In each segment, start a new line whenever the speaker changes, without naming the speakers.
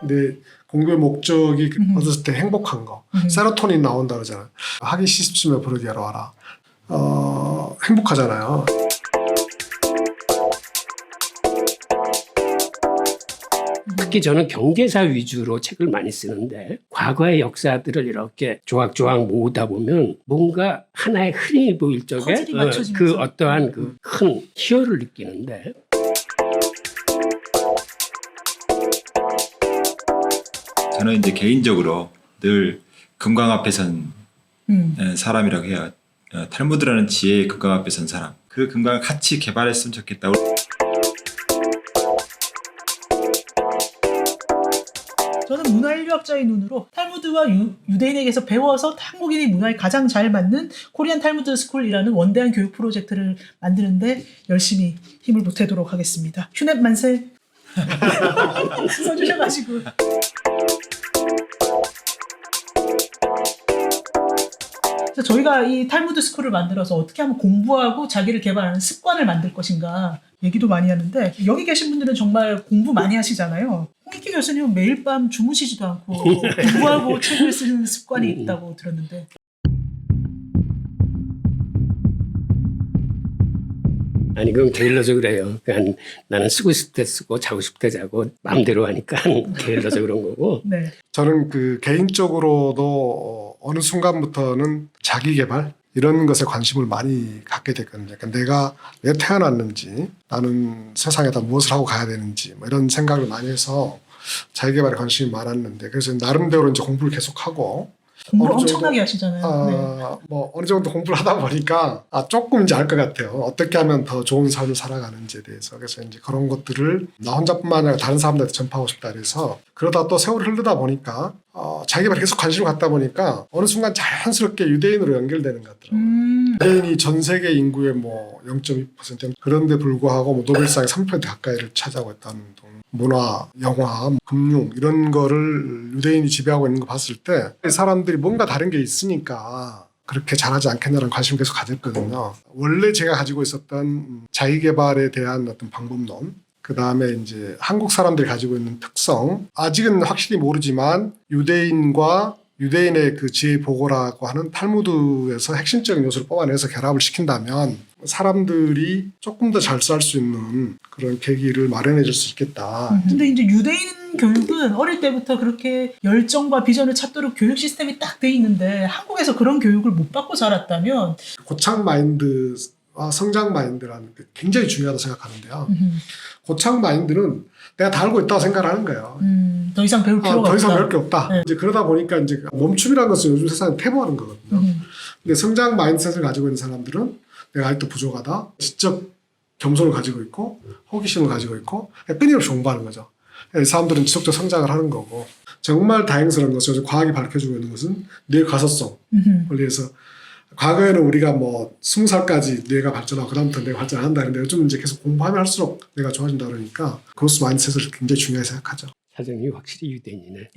근데 공부의 목적이 얻었을 때 행복한 거. 세로토닌 나온다 그러잖아요. 하기 싫으면 버릇이 하러 와라. 행복하잖아요.
특히 저는 경제사 위주로 책을 많이 쓰는데 과거의 역사들을 이렇게 조각조각 모으다 보면 뭔가 하나의 흐름이 보일 적에 그 어떠한 그 큰 희열을 느끼는데
저는 이제 개인적으로 늘 금강 앞에 선 사람이라고 해요. 탈무드라는 지혜의 금강 앞에 선 사람. 그 금강을 같이 개발했으면 좋겠다고.
저는 문화인류학자의 눈으로 탈무드와 유대인에게서 배워서 한국인이 문화에 가장 잘 맞는 코리안 탈무드 스쿨이라는 원대한 교육 프로젝트를 만드는데 열심히 힘을 보태도록 하겠습니다. 휴넷 만세 써주셔가지고. 저희가 이 탈무드 스쿨을 만들어서 어떻게 하면 공부하고 자기를 개발하는 습관을 만들 것인가 얘기도 많이 하는데 여기 계신 분들은 정말 공부 많이 하시잖아요. 홍익기 교수님은 매일 밤 주무시지도 않고 공부하고 책을 쓰는 습관이 있다고 들었는데
아니 그건 게을러서 그래요. 그러니까 나는 쓰고 싶을 때 쓰고 자고 싶을 때 자고 마음대로 하니까 게을러서 그런 거고.
네.
저는 그 개인적으로도 어느 순간부터는 자기 개발 이런 것에 관심을 많이 갖게 됐거든요. 그러니까 내가 왜 태어났는지, 나는 세상에다 무엇을 하고 가야 되는지 뭐 이런 생각을 많이 해서 자기 개발에 관심이 많았는데 그래서 나름대로 이제 공부를 계속하고.
공부를 엄청나게 하시잖아요. 네.
뭐 어느 정도 공부를 하다 보니까 조금 이제 알 것 같아요. 어떻게 하면 더 좋은 삶을 살아가는지에 대해서. 그래서 이제 그런 것들을 나 혼자뿐만 아니라 다른 사람들한테 전파하고 싶다 그래서 그러다 또 세월이 흐르다 보니까 자기 개발에 계속 관심을 갖다 보니까 어느 순간 자연스럽게 유대인으로 연결되는 것 같더라고요. 유대인이 전 세계 인구의 뭐 0.2% 그런데 불구하고 뭐 노벨상의 3% 가까이를 차지하고 있다는 등 문화, 영화, 금융 이런 거를 유대인이 지배하고 있는 거 봤을 때 사람들이 뭔가 다른 게 있으니까 그렇게 잘하지 않겠냐는 관심을 계속 가졌거든요. 원래 제가 가지고 있었던 자기개발에 대한 어떤 방법론 그 다음에 이제 한국 사람들이 가지고 있는 특성 아직은 확실히 모르지만 유대인의 그 지혜 보고라고 하는 탈무드에서 핵심적인 요소를 뽑아내서 결합을 시킨다면 사람들이 조금 더 잘 살 수 있는 그런 계기를 마련해 줄 수 있겠다.
근데 이제 유대인 교육은 어릴 때부터 그렇게 열정과 비전을 찾도록 교육 시스템이 딱 돼 있는데 한국에서 그런 교육을 못 받고 자랐다면
고착 마인드와 성장 마인드라는 게 굉장히 중요하다고 생각하는데요. 고착 마인드는 내가 다 알고 있다고 생각하는 거예요.
더 이상 배울 필요가 없다.
더 이상 배울 게 없다.
네.
이제 그러다 보니까 이제 멈춤이라는 것은 요즘 세상에 퇴보하는 거거든요. 근데 성장 마인드셋을 가지고 있는 사람들은 내가 아직도 부족하다. 지적 겸손을 가지고 있고 호기심을 가지고 있고 끊임없이 공부하는 거죠. 이 사람들은 지속적 성장을 하는 거고 정말 다행스러운 것은 요즘 과학이 밝혀주고 있는 것은 뇌 가소성 원리에서 과거에는 우리가 뭐 20살까지 뇌가 발전하고 그다음부터 뇌가 발전 안 한다 했는데 요즘 이제 계속 공부하면 할수록 뇌가 좋아진다 그러니까 그로스 마인드셋을 굉장히 중요하게 생각하죠.
사장님이 확실히 유대인이네.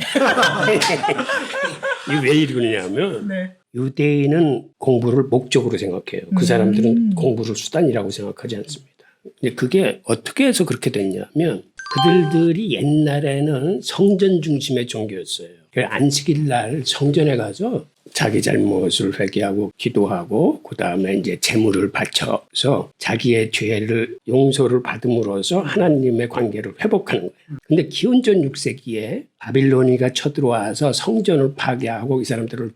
이게 왜 이러냐면
네.
유대인은 공부를 목적으로 생각해요. 그 사람들은 공부를 수단이라고 생각하지 않습니다. 근데 그게 어떻게 해서 그렇게 됐냐면 그들이 옛날에는 성전 중심의 종교였어요. 안식일 날 성전에 가서 자기 잘못을 회개하고 기도하고 그 다음에 이제 제물을 바쳐서 자기의 죄를 용서를 받음으로써 하나님의 관계를 회복하는 거예요. 근데 기원전 6세기에 바빌로니가 쳐들어와서 성전을 파괴하고 이 사람들을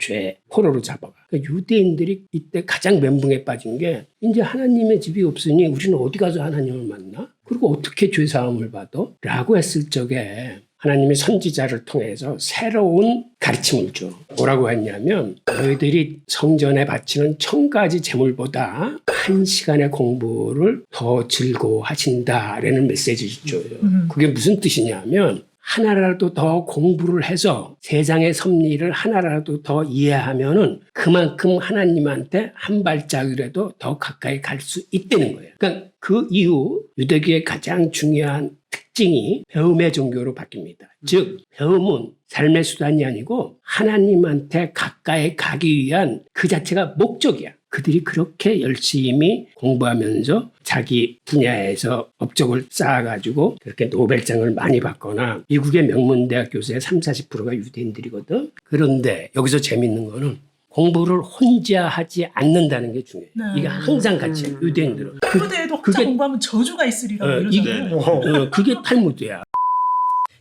포로로 잡아가. 그러니까 유대인들이 이때 가장 멘붕에 빠진 게 이제 하나님의 집이 없으니 우리는 어디 가서 하나님을 만나? 그리고 어떻게 죄사함을 받아? 라고 했을 적에 하나님의 선지자를 통해서 새로운 가르침을 줘. 뭐라고 했냐면 너희들이 성전에 바치는 1000가지 제물보다 1시간의 공부를 더 즐거워하신다라는 메시지를 줘요. 그게 무슨 뜻이냐면 하나라도 더 공부를 해서 세상의 섭리를 하나라도 더 이해하면은 그만큼 하나님한테 한 발짝이라도 더 가까이 갈 수 있다는 거예요. 그러니까 그 이후 유대교의 가장 중요한 특징이 배움의 종교로 바뀝니다. 즉 배움은 삶의 수단이 아니고 하나님한테 가까이 가기 위한 그 자체가 목적이야. 그들이 그렇게 열심히 공부하면서 자기 분야에서 업적을 쌓아가지고 그렇게 노벨상을 많이 받거나 미국의 명문대학 교수의 30-40%가 유대인들이거든. 그런데 여기서 재밌는 거는 공부를 혼자 하지 않는다는 게 중요해요.
네.
이게 항상 같이 해요, 유대인들은.
탈무드에도 혼자
그게-
공부하면 저주가 있으리라고
이게
이러잖아요.
그게 탈무드야.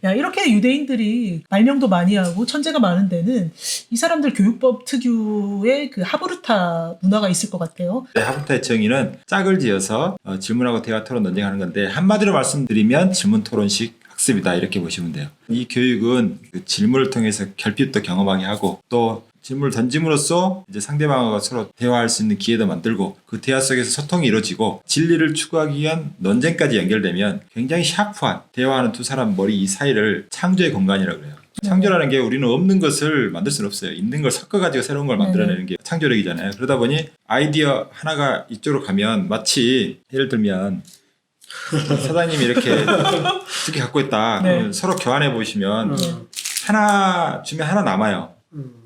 야, 이렇게 유대인들이 말명도 많이 하고 천재가 많은 데는 이 사람들 교육법 특유의 그 하브르타 문화가 있을 것 같아요.
하브타의 정의는 짝을 지어서 질문하고 대화 토론 논쟁하는 건데 한마디로 말씀드리면 질문 토론식 학습이다 이렇게 보시면 돼요. 이 교육은 그 질문을 통해서 결핍도 경험하게 하고 또 질문을 던짐으로써 이제 상대방과 서로 대화할 수 있는 기회도 만들고 그 대화 속에서 소통이 이루어지고 진리를 추구하기 위한 논쟁까지 연결되면 굉장히 샤프한 대화하는 두 사람 머리 이 사이를 창조의 공간이라고 그래요. 창조라는 게 우리는 없는 것을 만들 수는 없어요. 있는 걸 섞어가지고 새로운 걸 만들어내는 게 창조력이잖아요. 그러다 보니 아이디어 하나가 이쪽으로 가면 마치 예를 들면 사장님이 이렇게 갖고 있다.
네.
그러면 서로 교환해 보시면 하나 주면 하나 남아요.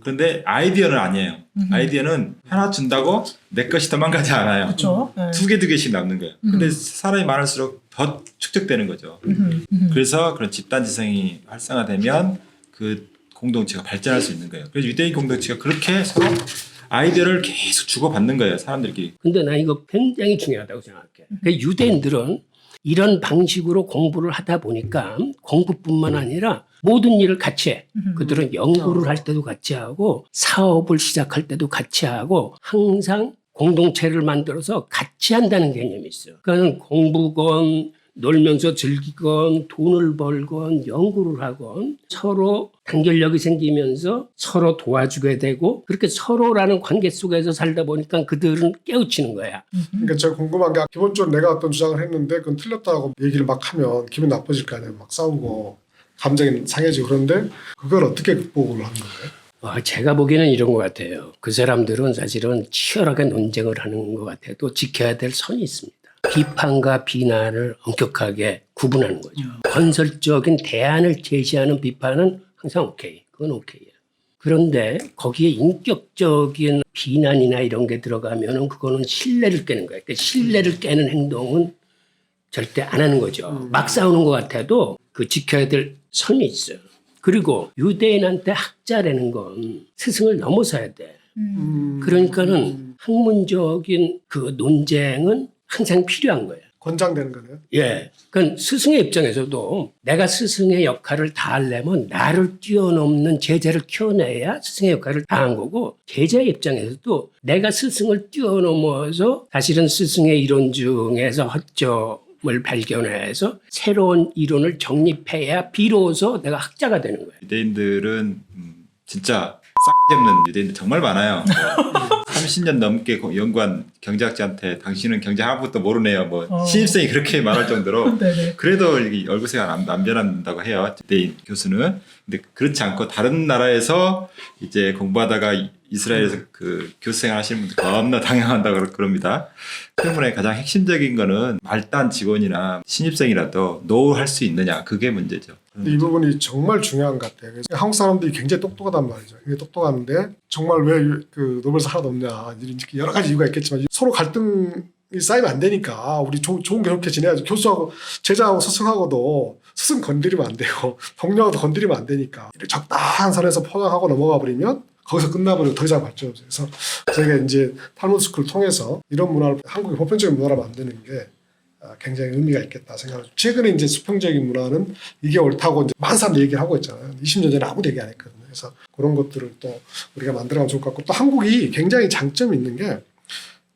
그런데 아이디어는 아니에요. 아이디어는 하나 준다고 내 것이 도망가지 않아요.
그렇죠. 네.
두 개씩 남는 거예요. 근데 사람이 많을수록 더 축적되는 거죠. 그래서 그런 집단지성이 활성화되면 그 공동체가 발전할 수 있는 거예요. 그래서 유대인 공동체가 그렇게 서로 아이디어를 계속 주고받는 거예요. 사람들끼리.
근데 나 이거 굉장히 중요하다고 생각해. 그러니까 유대인들은 이런 방식으로 공부를 하다 보니까 공부뿐만 아니라 모든 일을 같이 해. 그들은 연구를 할 때도 같이 하고 사업을 시작할 때도 같이 하고 항상 공동체를 만들어서 같이 한다는 개념이 있어요. 그러니까 공부건 놀면서 즐기건 돈을 벌건 연구를 하건 서로 단결력이 생기면서 서로 도와주게 되고 그렇게 서로라는 관계 속에서 살다 보니까 그들은 깨우치는 거야.
그러니까 제가 궁금한 게 기본적으로 내가 어떤 주장을 했는데 그건 틀렸다고 얘기를 막 하면 기분 나빠질 거 아니에요. 막 싸우고 감정이 상해지고 그런데 그걸 어떻게 극복을 하는 거예요?
제가 보기에는 이런 것 같아요. 그 사람들은 사실은 치열하게 논쟁을 하는 것 같아요. 또 지켜야 될 선이 있습니다. 비판과 비난을 엄격하게 구분하는 거죠. 건설적인 대안을 제시하는 비판은 항상 오케이. 그건 오케이예요. 그런데 거기에 인격적인 비난이나 이런 게 들어가면은 그거는 신뢰를 깨는 거예요. 그러니까 신뢰를 깨는 행동은 절대 안 하는 거죠. 막 싸우는 것 같아도 그 지켜야 될 선이 있어요. 그리고 유대인한테 학자라는 건 스승을 넘어서야 돼. 그러니까는 학문적인 그 논쟁은 항상 필요한 거예요.
권장되는 거네요.
예. 그건 스승의 입장에서도 내가 스승의 역할을 다하려면 나를 뛰어넘는 제자를 키워내야 스승의 역할을 다한 거고 제자의 입장에서도 내가 스승을 뛰어넘어서 사실은 스승의 이론 중에서 허점을 발견해서 새로운 이론을 정립해야 비로소 내가 학자가 되는 거예요.
유대인들은 진짜 싹 잡는 유대인들 정말 많아요. 30년 넘게 연구한 경제학자한테 당신은 경제 아무것도 모르네요. 신입생이 그렇게 말할 정도로
네네.
그래도 얼굴색이 안 변한다고 해요. 유대인 교수는. 근데 그렇지 않고 다른 나라에서 이제 공부하다가 이스라엘에서 그 교수생활 하시는 분들 겁나 당황한다고 그럽니다. 때문에 가장 핵심적인 거는 말단 직원이나 신입생이라도 노후할 수 있느냐 그게 문제죠.
이 부분이 정말 중요한 것 같아요. 그래서 한국 사람들이 굉장히 똑똑하단 말이죠. 굉장히 똑똑한데 정말 왜 그 노벨상 하나도 없냐 이런 여러 가지 이유가 있겠지만 서로 갈등이 쌓이면 안 되니까 우리 좋은 게 이렇게 지내야지. 교수하고 제자하고 스승하고도 스승 건드리면 안 되고 동료하고도 건드리면 안 되니까 적당한 선에서 포장하고 넘어가 버리면 거기서 끝나버리고 더 이상 발전 없어요. 그래서 저희가 이제 탈무드 스쿨을 통해서 이런 문화를 한국의 보편적인 문화를 만드는 게 굉장히 의미가 있겠다 생각합니다. 최근에 이제 수평적인 문화는 이게 옳다고 이제 많은 사람들이 얘기를 하고 있잖아요. 20년 전에 아무도 얘기 안 했거든요. 그래서 그런 것들을 또 우리가 만들어가면 좋을 것 같고 또 한국이 굉장히 장점이 있는 게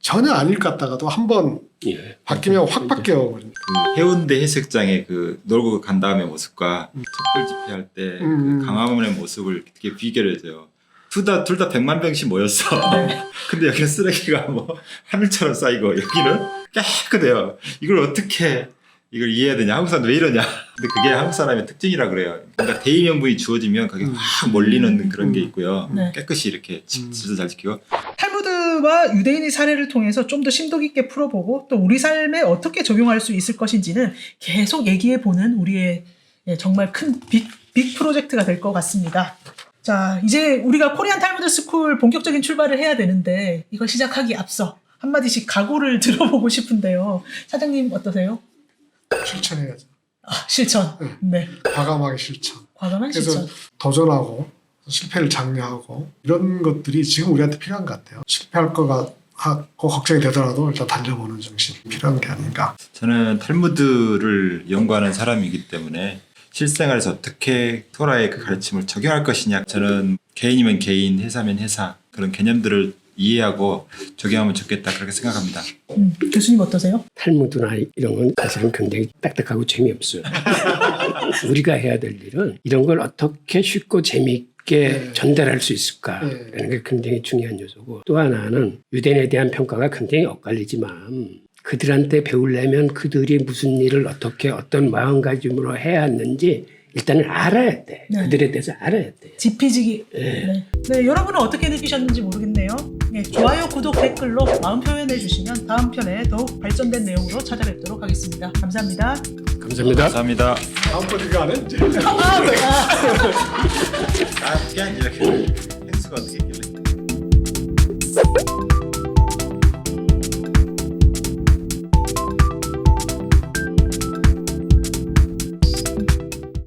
전혀 아닐 것 같다가도 한번 바뀌면 확 바뀌어버립니다.
그 해운대 해수욕장에 그 놀고 간 다음의 모습과 촛불 집회할 때 그 강화문의 모습을 어떻게 비교를 해줘요. 둘 다 100만 병씩 모였어. 근데 여기는 쓰레기가 하늘처럼 쌓이고 여기는 깨끗해요. 이걸 어떻게 이걸 이해해야 되냐? 한국 사람들 왜 이러냐? 근데 그게 한국 사람의 특징이라 그래요. 그러니까 대의명분이 주어지면 거기 확 몰리는 그런 게 있고요.
네.
깨끗이 이렇게 질서 잘 지키고.
탈무드와 유대인의 사례를 통해서 좀 더 심도 깊게 풀어보고 또 우리 삶에 어떻게 적용할 수 있을 것인지는 계속 얘기해보는 우리의 정말 큰 빅 프로젝트가 될 것 같습니다. 자, 이제 우리가 코리안 탈무드 스쿨 본격적인 출발을 해야 되는데 이걸 시작하기 앞서 한마디씩 각오를 들어보고 싶은데요. 사장님 어떠세요?
실천해야죠.
실천. 네.
과감하게 실천.
과감한
그래서
실천.
도전하고 실패를 장려하고 이런 것들이 지금 우리한테 필요한 것 같아요. 실패할 거가 하고 걱정이 되더라도 일단 달려보는 정신이 필요한 게 아닌가.
저는 탈무드를 연구하는 사람이기 때문에 실생활에서 어떻게 토라의 그 가르침을 적용할 것이냐. 저는 개인이면 개인, 회사면 회사 그런 개념들을 이해하고 적용하면 좋겠다 그렇게 생각합니다.
교수님 어떠세요?
탈무드나 이런 건 사실은 굉장히 딱딱하고 재미없어요. 우리가 해야 될 일은 이런 걸 어떻게 쉽고 재미있게 전달할 수 있을까라는 게 굉장히 중요한 요소고, 또 하나는 유대인에 대한 평가가 굉장히 엇갈리지만 그들한테 배우려면 그들이 무슨 일을 어떻게 어떤 마음가짐으로 해야 하는지 일단은 알아야 돼.
네.
그들에 대해서 알아야 돼.
지피지기. 네. 네, 여러분은 어떻게 느끼셨는지 모르겠네요. 네, 좋아요, 구독, 댓글로 마음 표현해 주시면 다음 편에 더욱 발전된 내용으로 찾아뵙도록 하겠습니다. 감사합니다.
감사합니다.
감사합니다.
다음번 이거 안 했지?
그냥 이렇게 횟수가 어떻게 있길래.